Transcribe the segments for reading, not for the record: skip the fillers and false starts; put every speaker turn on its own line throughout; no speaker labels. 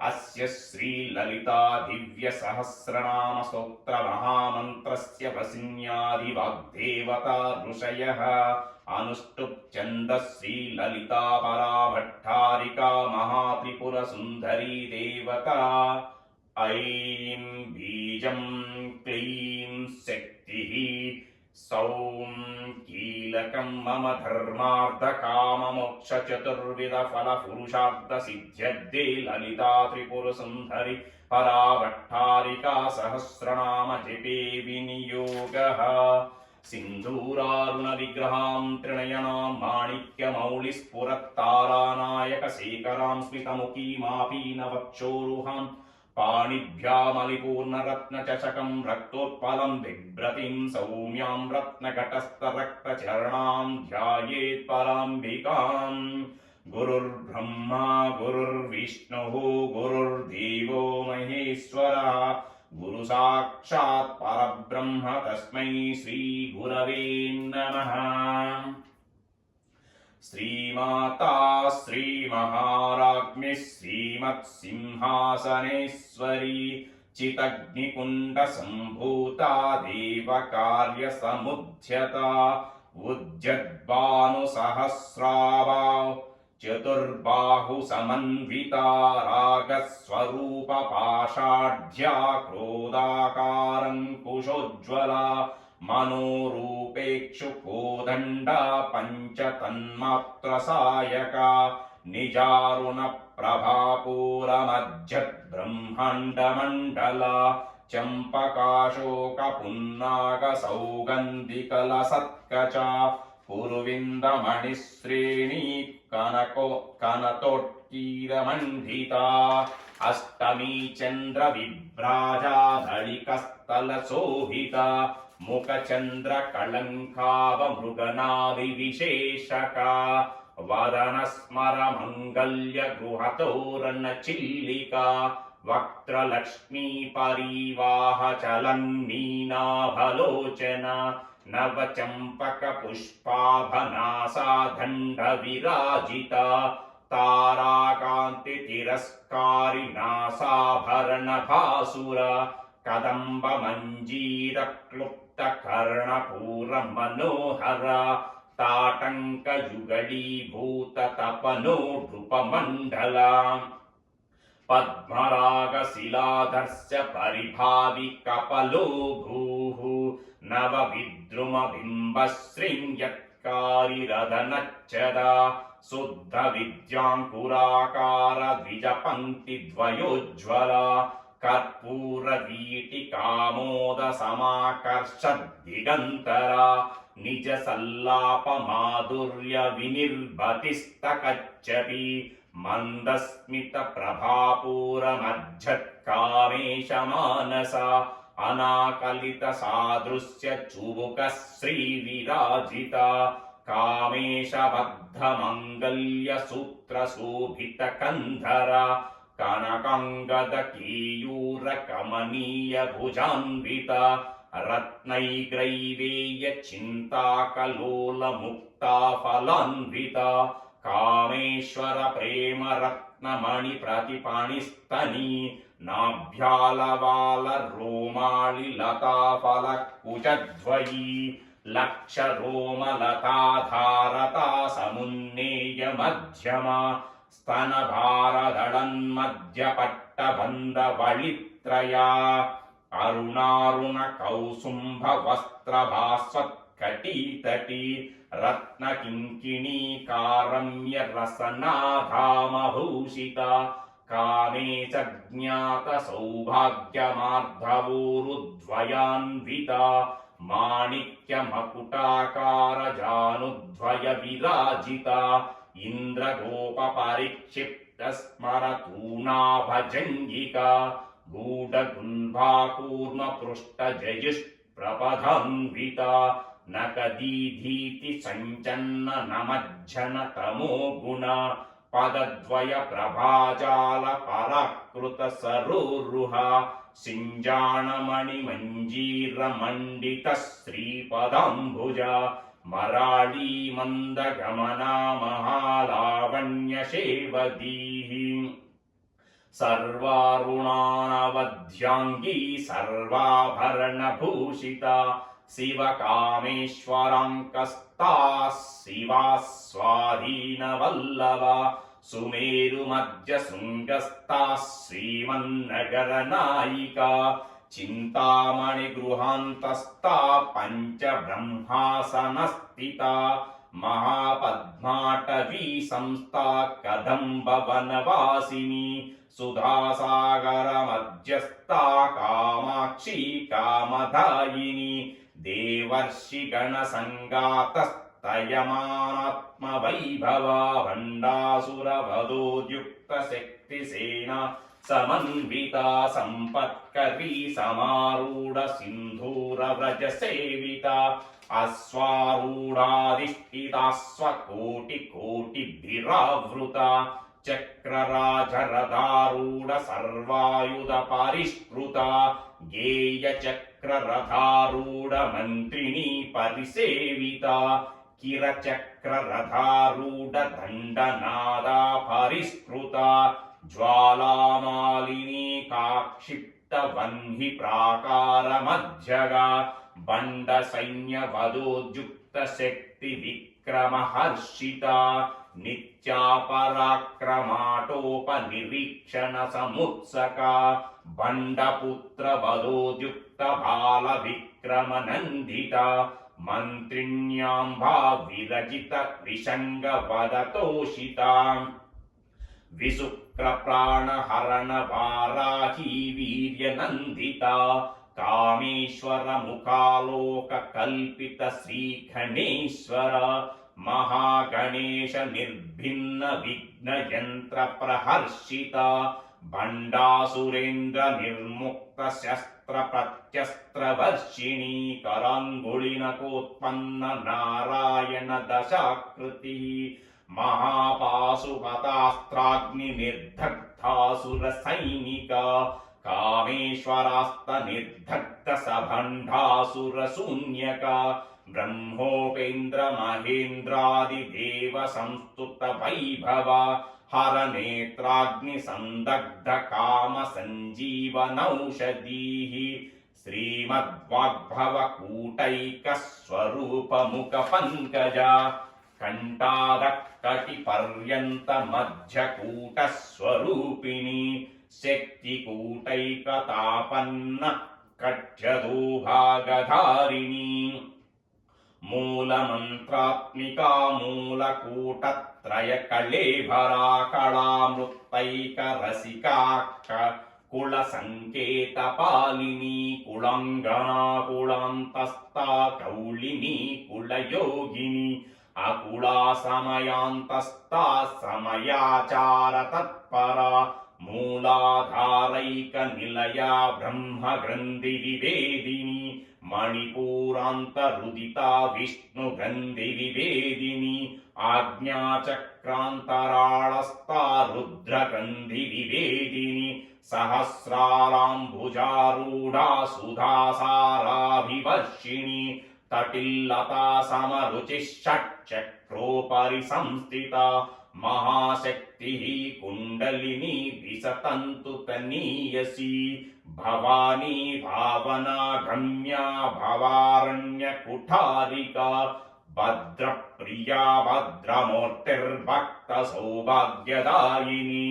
अस्य श्री ललिता दिव्य सहस्रनाम स्तोत्र महामन्त्रस्य वसिन्यादिवाग्देवता ऋषयः अनुष्टुप् छन्दः श्री ललिता परा भट्टारिका महात्रिपुर सुन्दरी देवता ऐं बीजं क्लीं शक्तिः सौं कीलकं मम धर्मार्थकाममोक्ष चतुर्विध फल पुरुषार्थ सिद्ध्यर्थे ललिता त्रिपुर सुन्दरी परा भट्टारिका सहस्रनाम जपे विनियोगः सिन्धूरारुण विग्रहां त्रिनयनां माणिक्यमौलिस्फुरत्तारानायक शेखरां स्मितमुखीमापीनवक्षोरुहां पाणिभ्यामलिपूर्णरत्नचषकं रक्तोत्पलं बिभ्रतीं सौम्यां रत्नघटस्थरक्तचरणां ध्यायेत् पराम्बिकाम् गुरुर्ब्रह्मा गुरुर्विष्णुः गुरुर्देवो महेश्वरः गुरु साक्षात् परब्रह्म तस्मै श्री गुरवे नमः। श्रीमाता श्रीमहाराज्ञी श्रीमत्सिंहासनेश्वरी चितग्निकुण्डसम्भूता देवकार्यसमुद्यता उद्यद्भानुसहस्रावा चतुर्बाहुसमन्विता रागस्वरूपपाषाढ्या क्रोधाकारङ्कुशोज्ज्वला मनोरूपेक्षुकोदण्डा पञ्चतन्मात्रसायका निजारुणप्रभापूरमज्जद्ब्रह्माण्डमण्डला चम्पकाशोकपुन्नागसौगन्धिकलसत्कचा कुरुविन्दमणिश्रेणी कनतोत्कीरमण्डिता अष्टमी चन्द्रविभ्राजा धलिकस्थलशोभिता मुखचन्द्रकलङ्कावमृगनाभिविशेषका वदनस्मरमङ्गल्यगृहतोरणचिल्लिका वक्त्रलक्ष्मी परिवाहचलन्मीनाभलोचना नवचम्पकपुष्पाभनासा दण्डविराजिता ताराकान्तितिरस्कारिनासाभरणभासुरा कदम्बमञ्जीरक्लुप्तकर्णपूरमनोहरा ताटङ्कयुगलीभूततपनोढृपमण्डला पद्मरागशिलाधर्स्य परिभाविकपलो भूः नवविद्रुमबिम्बशृङ्गत्कारिरदनच्चदा शुद्धविद्याङ्कुराकार द्विजपङ्क्तिद्वयोज्ज्वला कर्पूरवीटिकामोदसमाकर्षद्दिगन्तरा निजसल्लापमाधुर्यविनिर्भतिस्तकच्छति मन्दस्मितप्रभापूरमज्जत्कामेशमानसा अनाकलितसादृश्यचुबुकश्रीविराजिता कामेशबद्धमङ्गल्यसूत्रशोभितकन्धरा कनकाङ्गदकेयूरकमनीयभुजान्विता रत्नैग्रैवेयचिन्ताकलोलमुक्ताफलान्विता कामेश्वरप्रेमरत्नमणिप्रतिपाणिस्तनी नाभ्यालवालरोमालिलताफलकुचद्वयी लक्षरोमलताधारता समुन्नेयमध्यमा स्तनभारदळन्मध्यपट्टबन्धवळित्रया अरुणारुणकौसुम्भवस्त्रभास्वत्कटीतटी रत्नकिङ्किणीकारम्यरसनाधामभूषिता कामेशज्ञातसौभाग्यमार्धवोरुद्वयान्विता माणिक्यमकुटाकारजानुद्वयविराजिता इन्द्रगोपपरिक्षिप्तस्मरतूणाभजङ्गिका गूढगुम्भाकूर्मपृष्ठजयुष्प्रपथन्विता नकदीधीति सञ्चन्न नमज्जनतमो गुणा पदद्वय प्रभाजाल पराकृतसरोरुहा सिञ्जाणमणिमञ्जीरमण्डितश्रीपदाम्बुजा मराळी मन्दगमना महालावण्यशेवदीः सर्वारुणानवध्याङ्गी सर्वाभरणभूषिता शिवकामेश्वराङ्कस्ताः शिवा स्वाधीनवल्लभा सुमेरुमध्यशृङ्गस्ताः श्रीमन्नगरनायिका चिन्तामणिगृहान्तस्था पञ्चब्रह्मासनस्थिता महापद्माटवी संस्था कदम्बवनवासिनी सुधासागरमध्यस्था कामाक्षी कामदायिनी देवर्षिगणसङ्गातस्तयमानात्मवैभवा भण्डासुरवधोद्युक्तशक्तिसेना समन्विता सम्पत्करी समारूढ सिन्धूरव्रजसेविता अश्वारूढाधिष्ठिता स्वकोटिकोटिभिरावृता चक्रराजरथारूढ सर्वायुध परिष्कृता गेयचक्ररथारूढ मन्त्रिणी परिसेविता किरचक्ररथारूढ दण्डनादा परिष्कृता ज्वालामालिनी काक्षिप्तवह्नि प्राकारमध्यगा बण्डसैन्यवधोद्युक्तशक्तिविक्रमहर्षिता नित्या पराक्रमाटोपनिरीक्षणसमुत्सका बण्डपुत्रवधोद्युक्तबालविक्रमनन्दिता मन्त्रिण्याम्भा विरजित विषङ्गवदतोषिता विशुक्रप्राणहरणवाराही वीर्यनन्दिता कामेश्वरमुखालोककल्पित श्रीगणेश्वर महागणेश निर्भिन्न विघ्नयन्त्रप्रहर्षिता भण्डासुरेन्द्र निर्मुक्त शस्त्रप्रत्यस्त्रवर्षिणी कराङ्गुलिनकोत्पन्न नारायण दशाकृतिः महापाशुपतास्त्राग्निर्दग्धासुरसैनिका कामेश्वरास्तनिर्दग्धसभण्डासुरशून्यका ब्रह्मोपेन्द्र महेन्द्रादिदेव संस्तुत वैभवा हरनेत्राग्निसन्दग्ध काम सञ्जीवनौषधीः श्रीमद्वाग्भवकूटैकस्वरूपमुखपङ्कजा कण्ठादकटिपर्यन्तमध्यकूटस्वरूपिणी शक्तिकूटैकतापन्न कट्यदोभागधारिणी मूलमन्त्रात्मिका मूलकूटत्रयकलेभरा कलामृत्तैकरसिका कुलसङ्केतपालिनी कुलाङ्गना कुलान्तस्था कौलिनी कुलयोगिनी अकुला समयान्तस्था समयाचारतत्परा मूलाधारैकनिलया ब्रह्मग्रन्थिविभेदिनी मणिपूरान्तरुदिता विष्णुगन्धिविभेदिनी आज्ञाचक्रान्तराळस्था रुद्रगन्धिविभेदिनी सहस्राराम्बुजारूढा सुधासाराभिवर्षिणी तटिल्लता समरुचिः षट्चक्रोपरि संस्थिता महाशक्तिः कुण्डलिनी विसतन्तु तनीयसी भवानी भावना गम्या भवारण्यकुठारिका भद्रप्रिया भद्रमूर्तिर्भक्तसौभाग्यदायिनी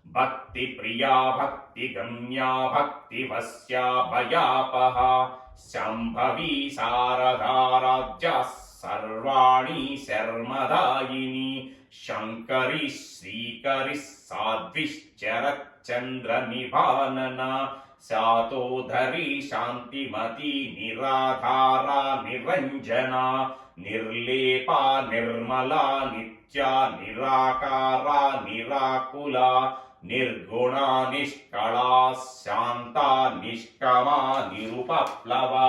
भक्तिप्रिया भक्तिगम्या भक्तिवस्या भयापहा शम्भवी शारदाराज्या सर्वाणि शर्मदायिनी शङ्करी श्रीकरी साध्विश्चरच्चन्द्रनिभानना शातोधरी शान्तिमती निराधारा निरञ्जना निर्लेपा निर्मला नित्या निराकारा निराकुला निर्गुणा निष्कला शान्ता निष्कमा निरुपप्लवा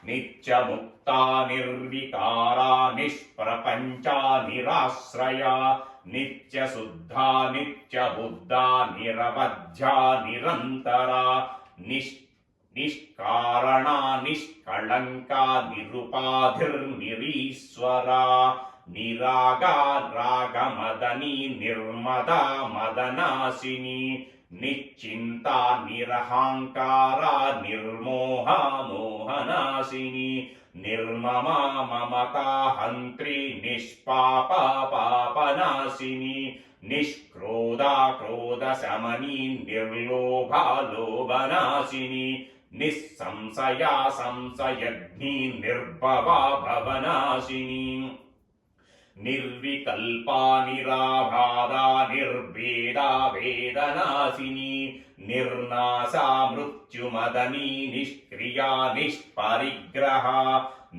नित्यमुक्ता निर्विकारा निष्प्रपञ्चा निराश्रया नित्यशुद्धा नित्यबुद्धा निरवध्या निरन्तरा निष्कारणा निष्कळङ्का निरुपाधिर्निरीश्वरा నిరాగా రాగమదని నిర్మదా మదనాశిని నిశ్చింత నిరహంకార నిర్మోహ మోహనాశిని నిర్మమా మమతా హంత్రి నిష్పాప పాపనాశిని నిష్క్రోధా క్రోధ శమని నిర్లోభా లోభనాశిని నిస్సంశయా సంశయగ్ని నిర్భవా భవనాశిని నిర్వికల్పా నిరాబాధా నిర్భేదా వేదనాశిని నిర్నాశా మృత్యుమదని నిష్క్రియా నిష్పరిగ్రహ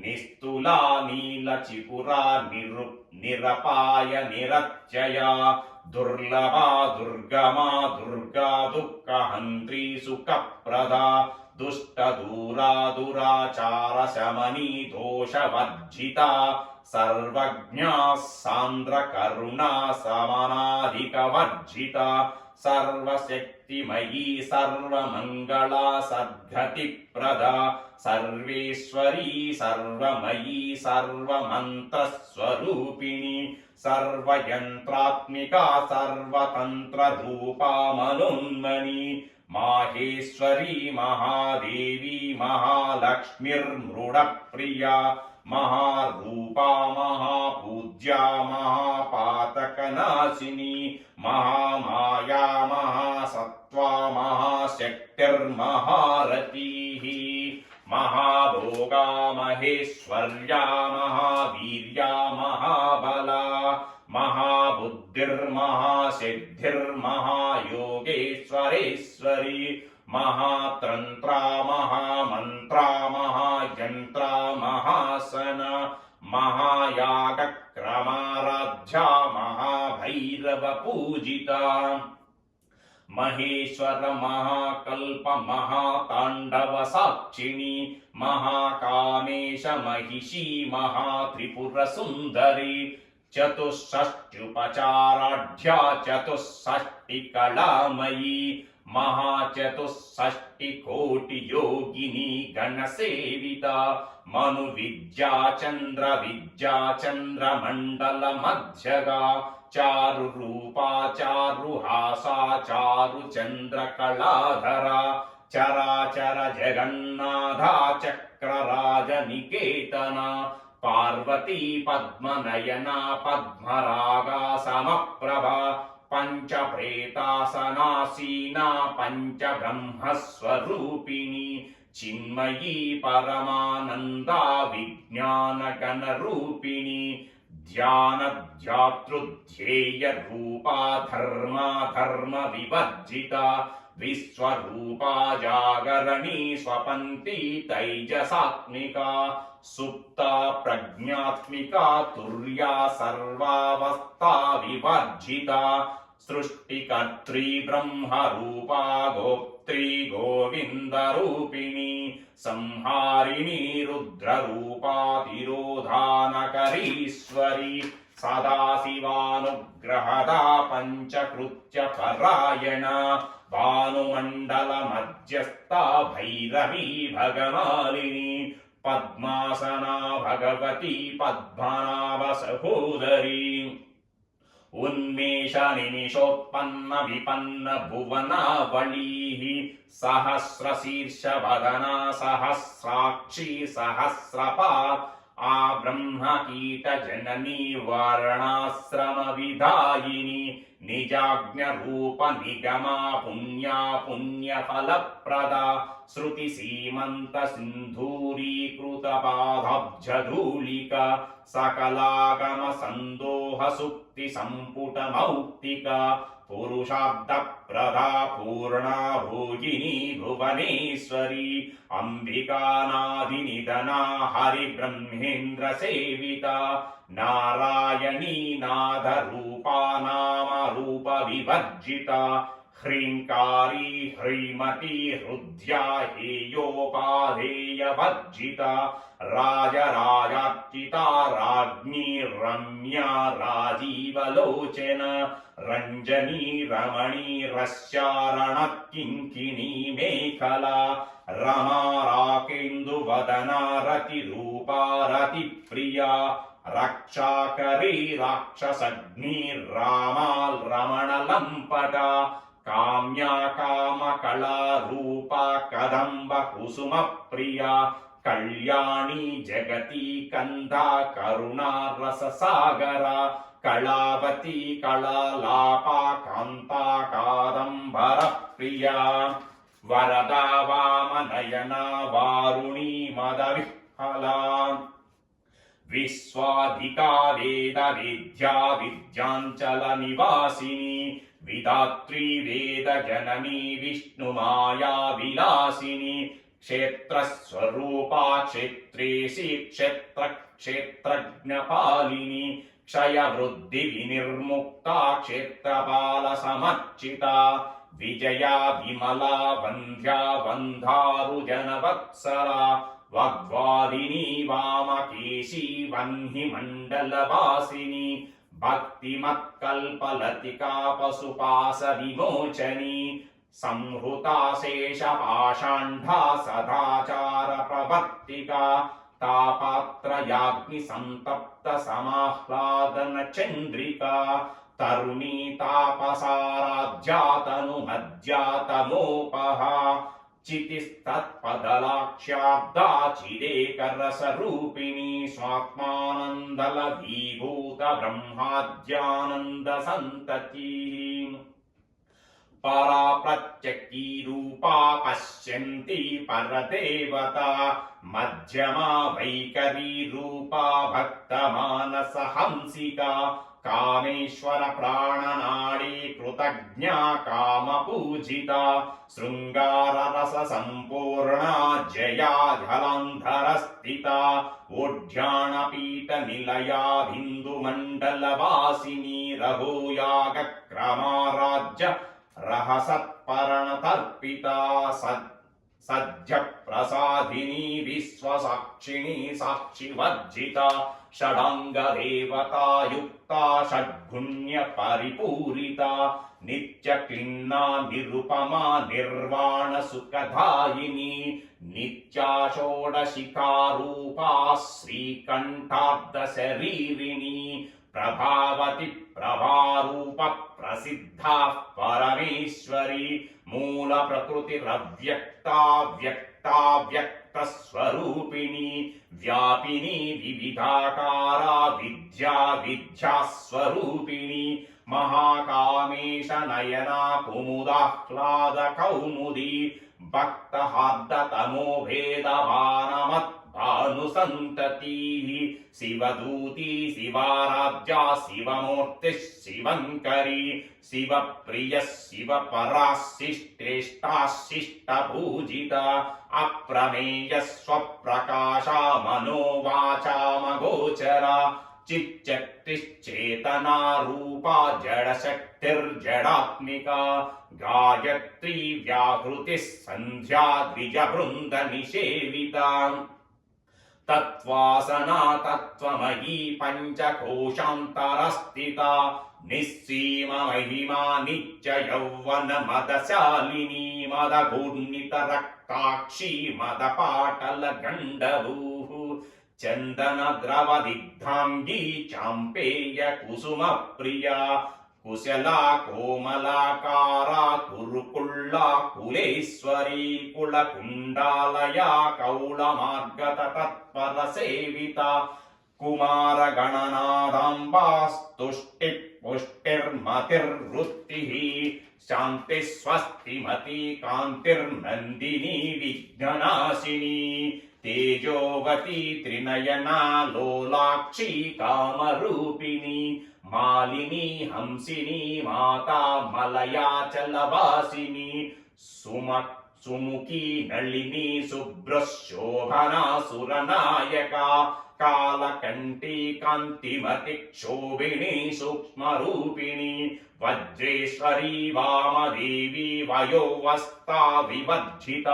నిస్తులా నీలచిపురా నిరపాయ నిరత్యయా దుర్లభా దుర్గమా దుర్గా దుఃఖహంత్రీ సుఖప్రదా దుష్ట దూరా దురాచార శమనీ దోషవర్జిత సర్వజ్ఞా సాంద్ర కరుణా సమనాధికవర్జిత సర్వశక్తిమయీ సర్వమంగళా సద్గతిప్రదా సర్వేశ్వరీ సర్వమయీ సర్వమంత్రస్వరూపిణి సర్వయంత్రాత్మికా సర్వతంత్రరూపా మనోన్మణి మాహేశ్వరీ మహాదేవి మహాలక్ష్మిర్మృడప్రియా మహారూపా మహాపూజ్యా మహాపాతకనాశిని మహామాయా మహాసత్వా మహాశక్తిర్మహారతీః మహాభోగా మహేశ్వర్యా మహావీర్యా మహాబలా మహాబుద్ధిర్మహాసిద్ధిర్మహాయోగేశ్వరేశ్వరి మహాతంత్రా మహామంత్రా మహాయంత్రా మహాసన మహాయాగక్రమారాధ్యా మహాభైరవ పూజిత మహేశ్వర మహాకల్ప మహాతాండవ సాక్షిణి మహాకామేశ మహిషీ మహాత్రిపుర సుందరి చతుషష్ట్యుపచారాఢ్యా చతుషష్టి కళామయీ మహాచతుషష్టి కోటి యోగిని గణసేవిత మను విద్యా చంద్ర మండల మధ్యగా చారు రూపా చారు హాసా చారు చంద్ర కళాధర చరాచర జగన్నాథ చక్రరాజ నికేతన పార్వతీ పద్మనయన పద్మరాగా సమప్రభ పంచప్రేతాసనాసీనా పంచబ్రహ్మస్వరూపిణి చిన్మయీ పరమానందా విజ్ఞానగణరూపిణి ధ్యానధ్యాతృధ్యేయ రూపా ధర్మ వివర్జిత విశ్వరూపా జాగరణీ స్వపంతి తైజసాత్మికా సుప్తా ప్రజ్ఞాత్మికా తుర్యా సర్వావస్థా వివర్జిత సృష్టికర్త్రీ బ్రహ్మరూపా గోప్త్రీ గోవిందరూపిణి సంహారిణీ రుద్రరూపా తిరోధానకరీశ్వరి సదాశివానుగ్రహదా పంచకృత్య పరాయణ భానుమండల మధ్యస్థ భైరవీ భగమాలిని పద్మాసనా భగవతి పద్మనాభ సహోదరి ఉన్మేష నిమిషోత్పన్న విపన్న భువనావళీః సహస్రశీర్ష వదనా సహస్రాక్షి సహస్రపా ఆ బ్రహ్మకీట జననీ వర్ణాశ్రమ విధాయిని నిజాజ్ఞ రూప నిగమా పుణ్యా పుణ్యఫలప్రద శృతి సీమంత సింధూరీకృత పాదాబ్జధూళిక సకలాగమ సందోహ సుక్తి సంపుట మౌక్తిక పురుషార్థ ప్రదా పూర్ణా భోగిని భువనేశ్వరి అంబికానాది నిధనా హరి బ్రహ్మేంద్ర సేవిత నారాయణీ నాద రూపా నామ రూప వివర్జిత హ్రీంకారీ హ్రీమతి హృద్యా హేయోపాధేయ వర్జిత రాజరాజార్చిత రాజ్ఞీ రమ్యా రాజీవలోచన రంజనీ రమణీ రస్యారణ కింకిణీ మేఖలా రమా రాకేందు వదనా రతి రూపా రతి ప్రియా రక్షాకరీ రాక్షసగ్నిరామాల్ రమణలంపట కామ్యా కామకళా రూపా కదంబ కుసుమ ప్రియా కళ్యాణి జగతి కందా కరుణా రససాగర కళావతి కళాలాపా కాంతా కాదంబర ప్రియా వరదా వామనయనా వారుణీ మదవిహ్వలా విశ్వాధికా వేద విద్యా విద్యాంచల నివాసిని విధాత్రీ వేద జననీ విష్ణుమాయా విలాసిని క్షేత్రస్వరూపా క్షేత్రేసి క్షేత్రజ్ఞపాలిని క్షయవృద్ధి వినిర్ముక్తా క్షేత్రపాల సమర్చిత విజయా విమలా వంధ్యా వంధారు జనవత్సలా వాగ్వాదిని వామకేశీ వహ్ని మండలవాసిని భక్తిమత్కల్పలతికా పశుపాస విమోచని సంహృతాశేషపాషాంఢా సదాచార ప్రవర్తికా తాపాత్రయాగ్ని సంతప్త సమాహ్లాదన చంద్రికా తరుణీ తాపసారాధ్యాతను మధ్యాతమోపహ చితిస్తత్పదలాక్ష్యాబ్దా చిదేకరసరూపిణి స్వాత్మానందల విభూత బ్రహ్మాద్యానంద సంతతి పరా ప్రత్యక్షీ రూపా పశ్యంతి పరదేవత మధ్యమా వైఖరీ రూపా భక్తమానస హంసికా కామేశ్వర ప్రాణనాడీ కృతజ్ఞా కామపూజిత శృంగార రస సంపూర్ణ జయా జలాంధర స్థిత ఓఢ్యాణపీఠ నిలయా బిందు మండల వాసిని రఘోయాగ క్రమారాజ్య రహసత్పరణ తర్పిత సద్య ప్రసాదిని విశ్వసాక్షిణి సాక్షివర్జిత షడాంగ దేవతాయుక్త షడ్గుణ్య పరిపూరిత నిత్య క్లిన్నా నిరుపమా నిర్వాణ సుఖదాయిని నిత్యా షోడశిఖారూపా శ్రీకంఠాబ్ద శరీరిణి ప్రభావతి ప్రభారూప ప్రసిద్ధా పరమేశ్వరి మూల ప్రకృతిరవ్యక్తా వ్యక్తా వ్యక్త స్వరూపిణి వ్యాపిని వివిధాకారా విద్యా విద్యా స్వరూపిణి మహాకామేశ నయనా కుముదాహ్లాద కౌముది భక్తహార్ద తమో భేదవానమత్ భానుసంతతి శివదూతి శివారాధ్యా శివమూర్తి శివంకరి శివప్రియ శివపరాశిష్టేష్టా శిష్టపూజిత అప్రమేయ స్వప్రకాశ మనోవాచామగోచర చిచ్చక్తిశ్చేతనా రూపా జడశక్తిర్జడాత్మికా గాయత్రీ వ్యాహృతి సంధ్యా ద్విజ బృంద నిషేవిత తత్వాసనా తత్వమయీ పంచకోశాంతరస్థిత నిస్సీమ మహిమా నిత్య యౌవన మదశాలిని మదగూర్ణిత రక్తాక్షి మదపాటల గండభూః చందన ద్రవ దిగ్ధాంగీ చాంపేయ కుసుమ ప్రియా కుశలా కోమలాకారా కురుకుళ్ళా కులేశ్వరీ కులకుండాలయా కౌళమార్గత తత్పర సేవిత కుమార గణనాదాంబాస్తుష్టి పుష్టిర్మతిర్వృత్తిః శాంతి స్వస్తిమతి కాంతిర్నందిని విఘ్ననాశిని తేజోవతి త్రినయనా లోలాక్షి కామరూపిణి మాలిని హంసిని మాతా మలయాచలవాసిని సుముఖి నళిని శుభ్రశోభనా సురనాయక కాలకంఠీ కాంతిమతి క్షోభిణి సూక్ష్మరూపిణి వజ్రేశ్వరీ వామదేవి వయోవస్థా వివర్జిత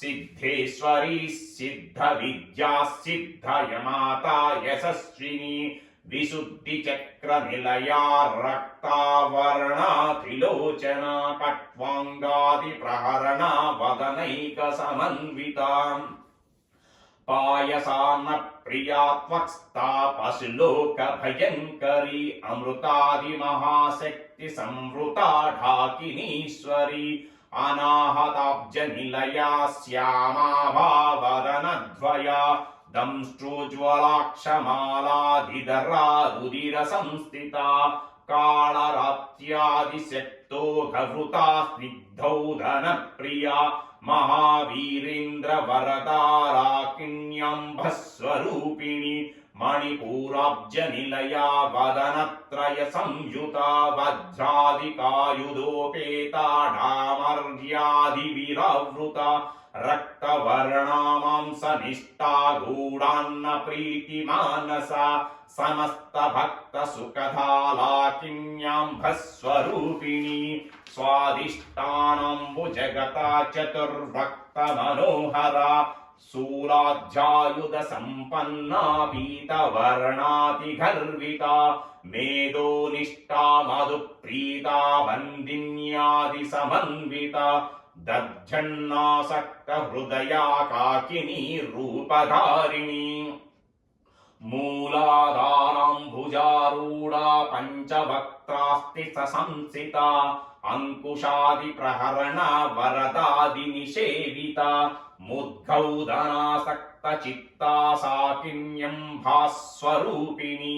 సిద్ధేశ్వరీ సిద్ధ విద్యా సిద్ధయమాతా యశస్విని విశుద్ధి చక్ర నిలయా రక్తావర్ణా త్రిలోచన కట్వాంగాది ప్రహరణ వదనైక సమన్విత పాయసాన్న ప్రియా త్వక్స్తాపశులోక భయంకరి అమృతాది మహాశక్తి సంవృతా ఢాకినీశ్వరి అనాహతాబ్జ నిలయా శ్యామా భావదనద్వయా దంష్ట్రోజ్వలాక్షమాలాధిధరా రుధిర సంస్థితా కాళరాత్యాదిశక్తో ఘృతా స్నిగ్ధౌధన ప్రియా మహావీరేంద్ర వరదారాకిణ్యంబస్వరూపిణి మణిపూరాబ్జ నిలయా వదనత్రయ సంయుతా వజ్రాదికాయుధోపేతా ఢామర్యాది విరావృత రక్తవర్ణా మాంస నిష్టా గూఢాన్న ప్రీతి మానస సమస్త భక్త సుఖధాలాకిన్యాంభస్వరూపిణి స్వాదిష్టానంబు జగతా చతుర్భక్త మనోహర శూలాధ్యాయుధ సంపన్నా పీతవర్ణాతి గర్విత మేధో నిష్టా మధు ప్రీతా బందిన్యాది సమన్విత దర్జన్నాసక్త హృదయా కాకినీ రూపధారిణి మూలాధారాంబుజారూఢా పంచవక్త్రాస్తి సంసిత అంకుశాది ప్రహరణ వరదాది నిషేవిత ముద్గౌదనాసక్త చిత్తా సాకిన్యం భాస్వరూపిణి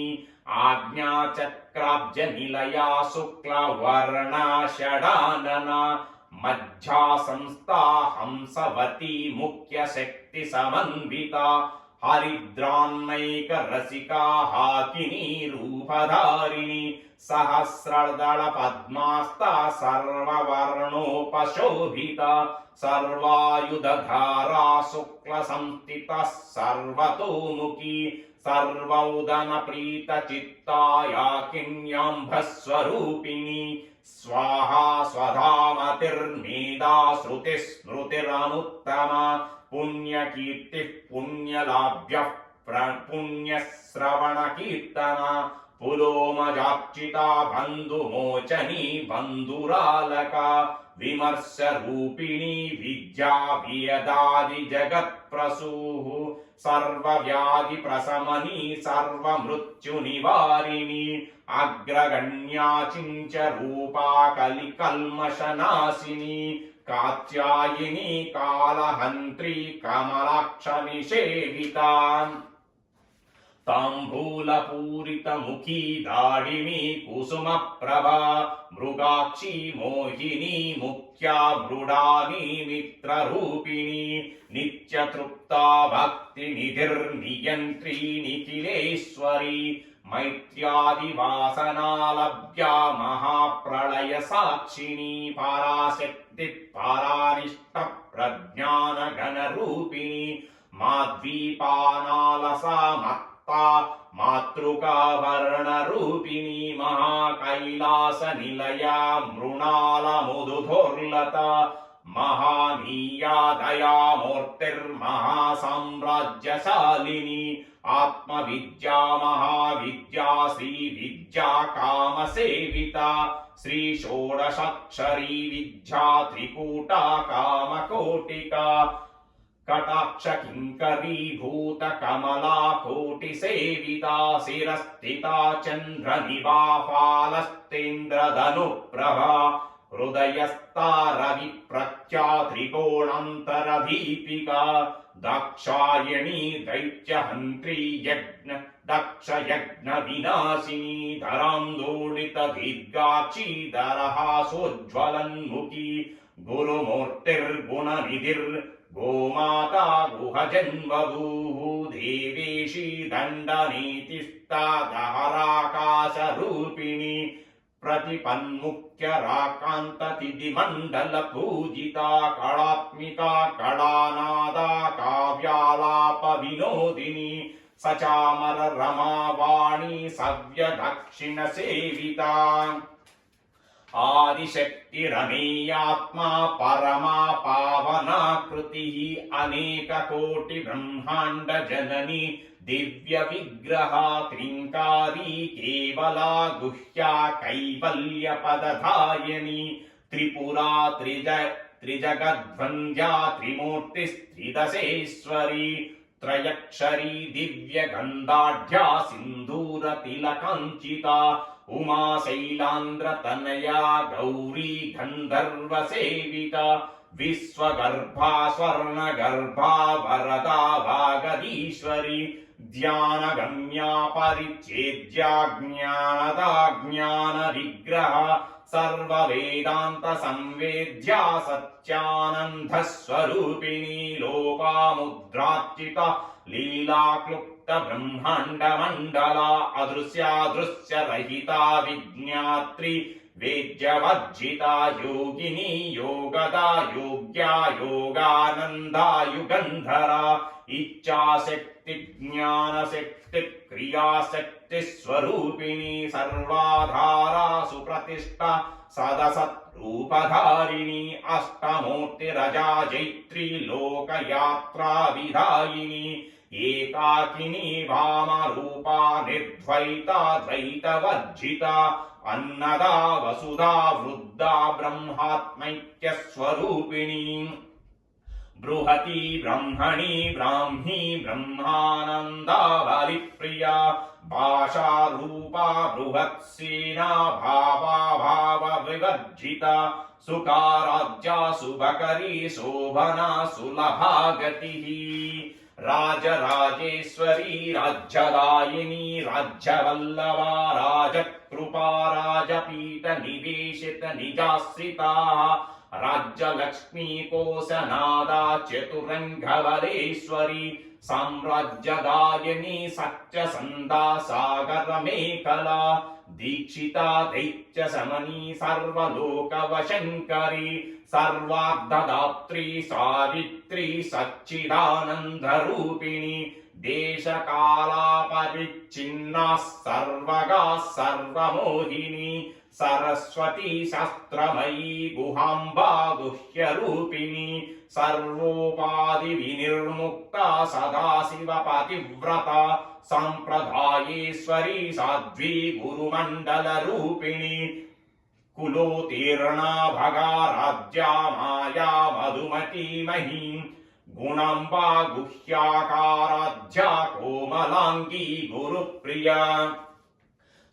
ఆజ్ఞాచక్రాబ్జ నిలయా శుక్లవర్ణ షడానన మధ్యా సంస్థా హంసవతి ముఖ్య శక్తి సమన్విత హరిద్రాన్నైక రసికా హాకినీ రూపధారిణి సహస్రదళ పద్మాస్తా సర్వవర్ణోపశోభిత సర్వాయుధధారా శుక్ల సంస్థిత సర్వతోముఖి సర్వౌదన ప్రీత చిత్తాయాకిన్యాంభస్వరూపిణి స్వాహా స్వధామతిర్మేధా శృతి స్మృతిరనుత్తమ పుణ్యకీర్తి పుణ్యలాభ్య పుణ్యశ్రవణ కీర్తన పులోమజార్చితా బంధుమోచనీ బంధురాలక విమర్శ రూపిణి విద్యా వియదాది జగత్ప్రసూః సర్వవ్యాధి ప్రశమని సర్వమృత్యు నివారిణి అగ్రగణ్యాచించ రూపా కలికల్మషనాశిని కాత్యాయిని కాళహంత్రి కమలాక్ష నిషేవితా తాంబూలపూరిత ముఖీ దాడిమి కుసుమ ప్రభా మృగాక్షి మోహిని ముఖ్యా మృడాని మిత్రరూపిణి నిత్యతృప్తా భక్తి నిధిర్నియంత్రీ నిఖిలేశ్వరి మైత్ర్యాది వాసనాలభ్యా మహాప్రళయ సాక్షిణి పరాశక్తి పరానిష్ట ప్రజ్ఞాన గణ రూపిణి మాద్వీపానాలసా మత్తా మాతృకా వర్ణ రూపిణి మహాకైలాస నిలయా మృణాల ముదుధోర్లత మహానీయా దయామూర్తిర్మహాసామ్రాజ్యశాలిని ఆత్మవిద్యా మహావిద్యా శ్రీ విద్యా కామసేవిత శ్రీ షోడశాక్షరీ విద్యా త్రికూటా కామకోటికా కటాక్ష కింకరీభూత కమలా కోటి సేవితా శిరస్థితా చంద్ర నివాఫాలస్తేంద్రధను ప్రభా హృదయస్థా రవి ప్రత్యా త్రికోణాంతర దీపికా దాక్షాయణీ దైత్యహంత్రీ యజ్ఞ దక్ష యజ్ఞ వినాశిని ధరాందోళిత దీర్ఘాక్షీ దరహాసోజ్వలన్ముఖి గురుమూర్తిర్గుణనిధిర్ గోమాతా గుహజన్మభూః దేవేశీ దండనీతిస్థా దహరాకాశరూపిణి ప్రతిపన్ముఖ్య రాకాంతతిథి మండల పూజితా కళాత్మికా కళానాదా కావ్యాలాప వినోదిని సచామర రమావాణి సవ్య దక్షిణ సేవితా ఆదిశక్తిరమేయాత్మా పరమా పావనాకృతి అనేక కోటి బ్రహ్మాండ జనని దివ్య విగ్రహ క్రీంకారీ కేవలా గుహ్యా కైవల్య పదధాయని త్రిపురా త్రిజగద్వంద్యా త్రిమూర్తి త్రిదశేశ్వరి त्रयक्षरी दिव्यगन्धाढ्या सिन्दूरतिलकाञ्चिता उमा शैलान्द्रतनया गौरी गन्धर्वसेविता विश्वगर्भा स्वर्णगर्भा वरदा वागदीश्वरी ध्यानगम्या परिच्छेद्या ज्ञानदा ज्ञानविग्रह सर्ववेदान्तसंवेद्या सच्चानन्दस्वरूपिणी लोपामुद्रार्चिता लीलाक्लुप्तब्रह्माण्डमण्डला अदृश्यादृश्यरहिता विज्ञात्री वेद्यवर्जिता योगिनी योगदा योग्या योगानन्दा युगन्धरा इच्छाशक्ति ज्ञानशक्ति क्रियाशक्ति स्वरूपिणी सर्वाधारा सुप्रतिष्ठा सदसद्रूपधारिणी अष्टमूर्तिरजा जैत्री लोकयात्रा विधायिनी एकाकिनी वामरूपा निर्द्वैता द्वैतवर्जिता अन्नदा वसुधा वृद्धा ब्रह्मात्मैक्यस्वरूपिणी बृहती ब्रह्मणी ब्राह्मी ब्रह्मानन्दा बलिप्रिया भाषारूपा बृहत्सेना भावा भावविवर्जिता सुकाराज्या शुभकरी शोभना सुलभा गतिः राजराजेश्वरी राज्यदायिनी राज्यवल्लभा राजकृपा राजपीठ निवेशित निजाश्रिता राज्यलक्ष्मी कोशनादा चतुरङ्गबलेश्वरी साम्राज्यदायिनी सत्यसन्धा सागरमेखला दीक्षिता दैत्यशमनी सर्वलोकवशङ्करी सर्वार्धदात्री सावित्री सच्चिदानन्दरूपिणी देशकालापरिच्छिन्ना सर्वगा सर्वमोहिनी सरस्वती शस्त्रमयी गुहाम्बा गुह्यरूपिणी सर्वोपाधिविनिर्मुक्ता सदाशिवपतिव्रता सम्प्रदायेश्वरी साध्वी गुरुमण्डलरूपिणी कुलोत्तीर्णा भगा राज्या माया मधुमती मही गुणाम्बा गुह्याकाराध्या कोमलाङ्गी गुरुप्रिया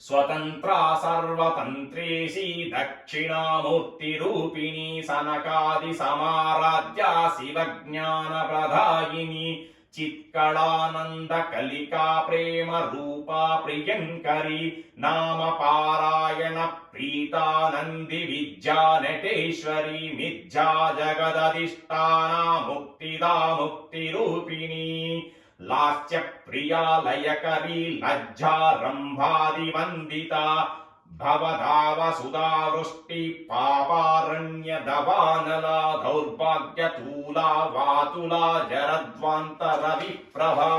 स्वतन्त्रा सर्वतन्त्रेशी दक्षिणामूर्तिरूपिणी सनकादिसमाराध्या शिवज्ञानप्रदायिनी चित्कलानन्दकलिका प्रेमरूपा प्रियङ्करी नामपारायण प्रीतानन्दि विद्या नटेश्वरी मिथ्या जगदधिष्ठाना मुक्तिदा मुक्तिरूपिणी लास्य प्रिया लयकरी लज्जारम्भादिवन्दिता भवधावसुधा वृष्टि पापारण्यदवानला दौर्भाग्यतूला वातुला जरद्वान्तरविप्रभा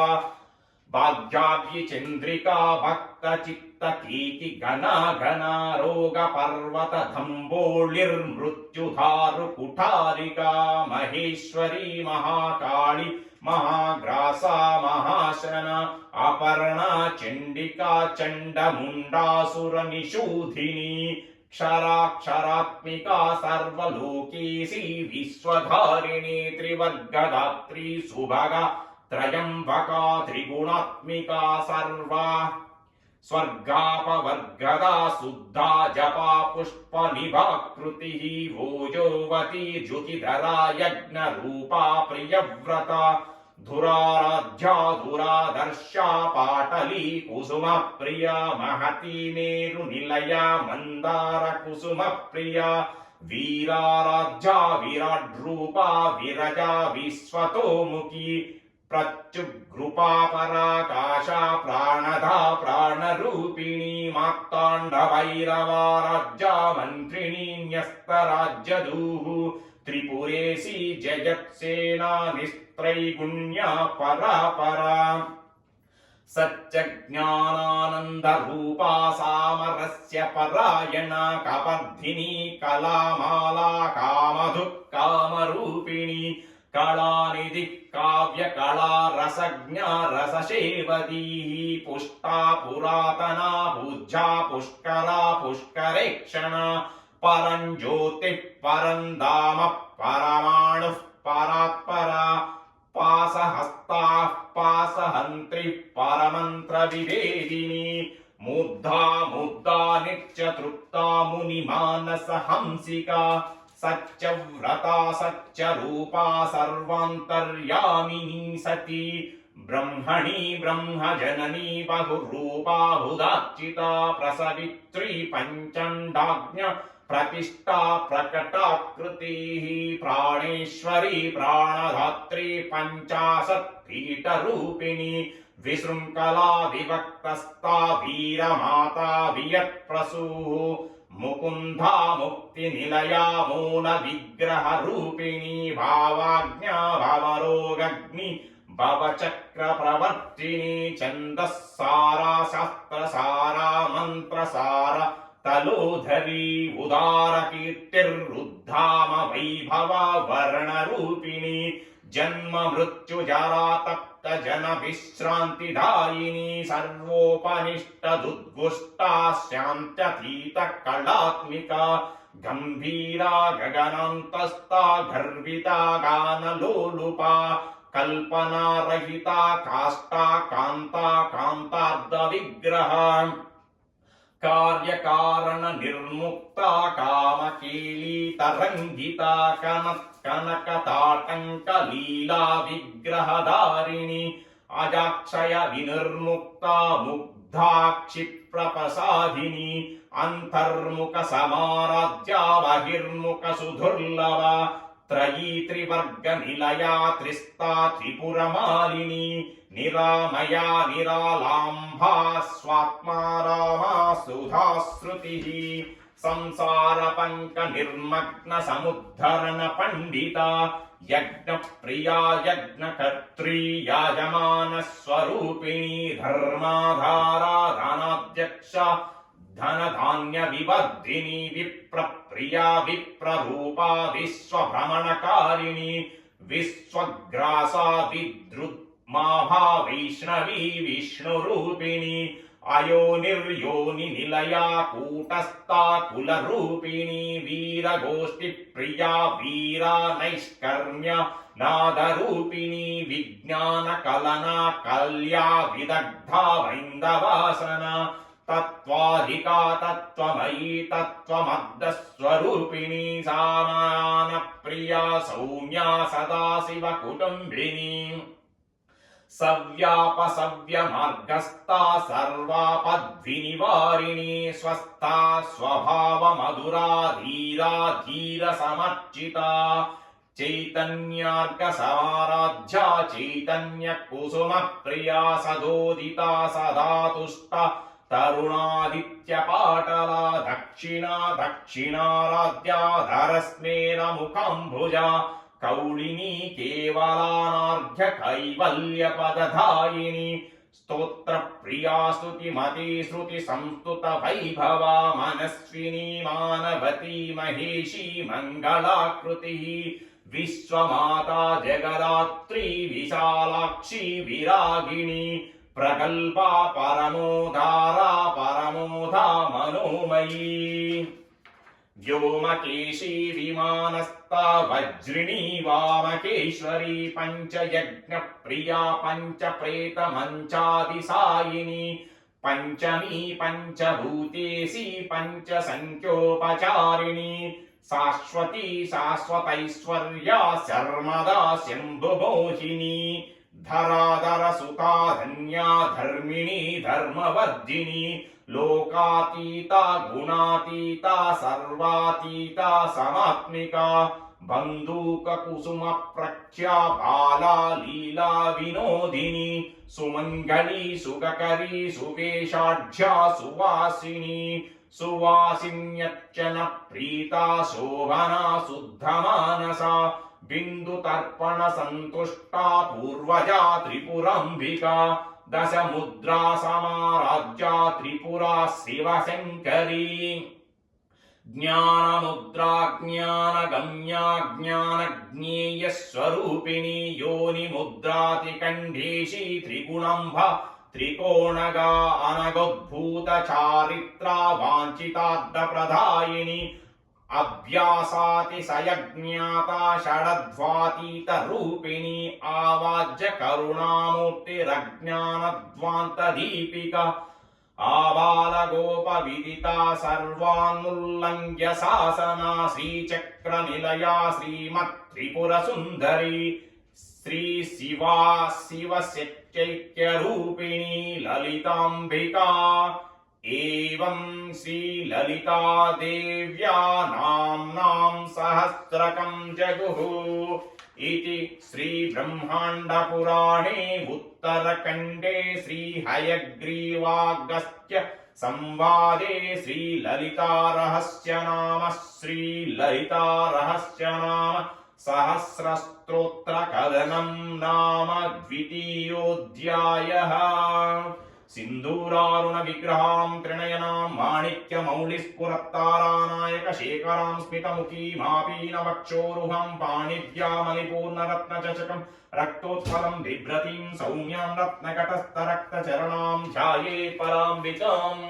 भाग्याब्धिचन्द्रिका भक्तचित्तकीति घना घना रोगपर्वतधम्बोलिर्मृत्युधारुकुठारिका महेश्वरी महाकाली महाग्रासा महाशना अपर्णा चण्डिका चण्डमुण्डासुरनिषूधिनी क्षराक्षरात्मिका सर्वलोकेशी विश्वधारिणी त्रिवर्गदात्री सुभगा त्रयम्बका त्रिगुणात्मिका सर्वा स्वर्गापवर्गदा शुद्धा जपा पुष्पनिभाकृतिः भोजोवती ज्युतिधरा यज्ञरूपा प्रियव्रता धुराराध्या धुरादर्शा पाटली कुसुमप्रिया महती मेरुनिलया मन्दारकुसुमप्रिया वीराराध्या विराड्रूपा विरजा विश्वतोमुखी प्रत्युग्रूपा पराकाशा प्राणधा प्राणरूपिणी मार्ताण्डभैरवाराज्या मन्त्रिणी न्यस्तराज्यदूः त्रिपुरेशी जयत्सेना निस्त्रैगुण्या परापरा सच्चज्ञानानन्दरूपा सामरस्य परायणा कपर्धिनी कलामाला कामधुक् कामरूपिणी कलानिधि काव्यकला रसज्ञा रससेवतीः पुष्टा पुरातना पूज्या पुष्करा पुष्करेक्षणा परं ज्योतिः परं धाम परमाणुः परात्परा పాసహస్తాః పాసహంత్రిః పరమంత్రవివేదిని మూర్ధా మూర్ధా నిత్యతృప్తా మునిమానసహంసికా సత్యవ్రతా సత్యరూపా సర్వాంతర్యామినీ సతి బ్రహ్మణి బ్రహ్మజననీ బహురూపాహుదార్చితా ప్రసవిత్రీ పంచండాజ్ఞ प्रतिष्ठा प्रकटाकृति प्राणेश्वरी प्राणधात्री पंचाशत् पीठरूपिणी विशृंखला विभक्तस्था वीरमाता वियत्प्रसूः मुकुन्दा मुक्तिनिलया मूल विग्रह रूपिणी भावाज्ञा भवरोगग्नि भवचक्र प्रवर्तिनी छन्दस्सारा शास्त्रसारा मन्त्रसारा तलोधरी उदार कीर्तिरुद्धाम वैभव वर्णरूपिणी जन्म मृत्यु जरा तप्त जन विश्रांतिदायिनी सर्वोपनिष्टदुद्गुष्टा शान्त्यतीत कलात्मिका गंभीरा गगनान्तस्था गर्विता गानलोलुपा कल्पना रहिता काष्ठा कांता कांतार्ध विग्रह कार्यकारण निर्मुक्ता कामकेली तरंगिता कनक लीला विग्रहधारिणी अजाक्षय विनिर्मुक्ता मुग्धा क्षिप्रप्रसादिनी अंतर्मुख समाराध्या बहिर्मुख सुदुर्लभा त्रयी त्रिवर्ग निलया त्रिस्ता त्रिपुरमालिनी निरामया निरालाम्भा स्वात्मा रामा सुधाश्रुतिः संसार पंक निर्मग्न समुद्धरण पंडिता यज्ञ प्रिया यज्ञ कर्त्री याजमान स्वरूपिणी धर्माधारा धनाध्यक्ष धन धान्य विवर्धिनी विप्र प्रिया विप्ररूपा विश्वभ्रमणकारिणी विश्वग्रासा विद्रुत माभा वैष्णवी विष्णुरूपिणी अयोनिर्योनि निलया कूटस्था कुलरूपिणी वीरगोष्ठी प्रिया वीरा नैष्कर्म्य नादरूपिणी विज्ञान कलना कल्या विदग्धा वैन्दवासना तत्त्वाधिका तत्त्वमयी तत्त्वमद्दस्वरूपिणी सामान प्रिया सौम्या सदाशिव कुटुम्बिनी सव्यापसव्य मार्गस्था सर्वापद्विनिवारिणी स्वस्था स्वभाव मधुरा धीरा धीर समर्चिता चैतन्यार्क समाराध्या चैतन्य कुसुम प्रिया सदोदिता सदा तुष्टा तरुणादित्य पाटला दक्षिणा दक्षिणाराध्या धरस्मेर मुखाम्भुजा कौलिनी केवलानार्घ्य कैवल्य पदधायिनी स्तोत्र प्रिया स्तुतिमती श्रुति संस्तुत वैभवा मनस्विनी मानवती महेशी मंगलाकृतिः विश्वमाता जगदात्री विशालाक्षी विरागिणी प्रगल्भा परमोदारा परमोधा मनोमयी व्योमकेशी विमानस्था वज्रिणी वामकेश्वरी पंचयज्ञ प्रिया पंचप्रेत मंचादिसायिनी पंचमी पंचभूतेशी पंचसंख्योपचारिणी शाश्वती शाश्वतैश्वर्या शर्मदा शंभुमोहिनी धराधर सुता धन्या धर्मिणी धर्मवर्धिनी लोकातीता गुणातीता सर्वातीता समात्मिका बंदूक कुसुम प्रख्या बाला लीला विनोदिनी सुमंगली सुगकरी सुवेशाढ्या सुवासिनी सुवासिन्यच्चन प्रीता शोभना शुद्धमानसा बिंदु तर्पण संतुष्टा पूर्वजा त्रिपुरांबिका दश मुद्रा समाराज्या त्रिपुरा शिवशंकरी ज्ञान मुद्रा ज्ञान गम्या ज्ञान ज्ञेय स्वरूपिणी योनि मुद्रातिकंडेशी त्रिगुणंभ त्रिकोणगा अनगोद्भूत चारित्रा वांछिताद्द प्रदायिनी अभ्यासातिशयज्ञाता षडध्वातीतरूपिणी आवाज्य करुणामूर्तिरज्ञानध्वान्तदीपिका आबालगोपविदिता सर्वान्मुल्लङ्घ्य शासना श्रीचक्रनिलया श्रीमत्त्रिपुरसुन्दरी श्रीशिवा शिवशक्त्यैक्यरूपिणी ललिताम्बिका एवं श्रीललिता देव्या नाम्नां सहस्रकं जगुः इति श्रीब्रह्माण्डपुराणे उत्तरखण्डे श्रीहयग्रीवागस्त्य संवादे श्रीललितारहस्यनाम सहस्रस्तोत्रकथनं नाम द्वितीयोऽध्यायः। सिन्दूरारुण विग्रहां त्रिनयनां माणिक्यमौलिस्फुरत्तारानायक शेखरां स्मितमुखीमापीनवक्षोरुहं पाणिभ्यामलिपूर्णरत्नचषकं रक्तोत्पलं बिभ्रतीं सौम्यां रत्नकटस्थरक्तचरणां ध्याये पराम्बिकाम्।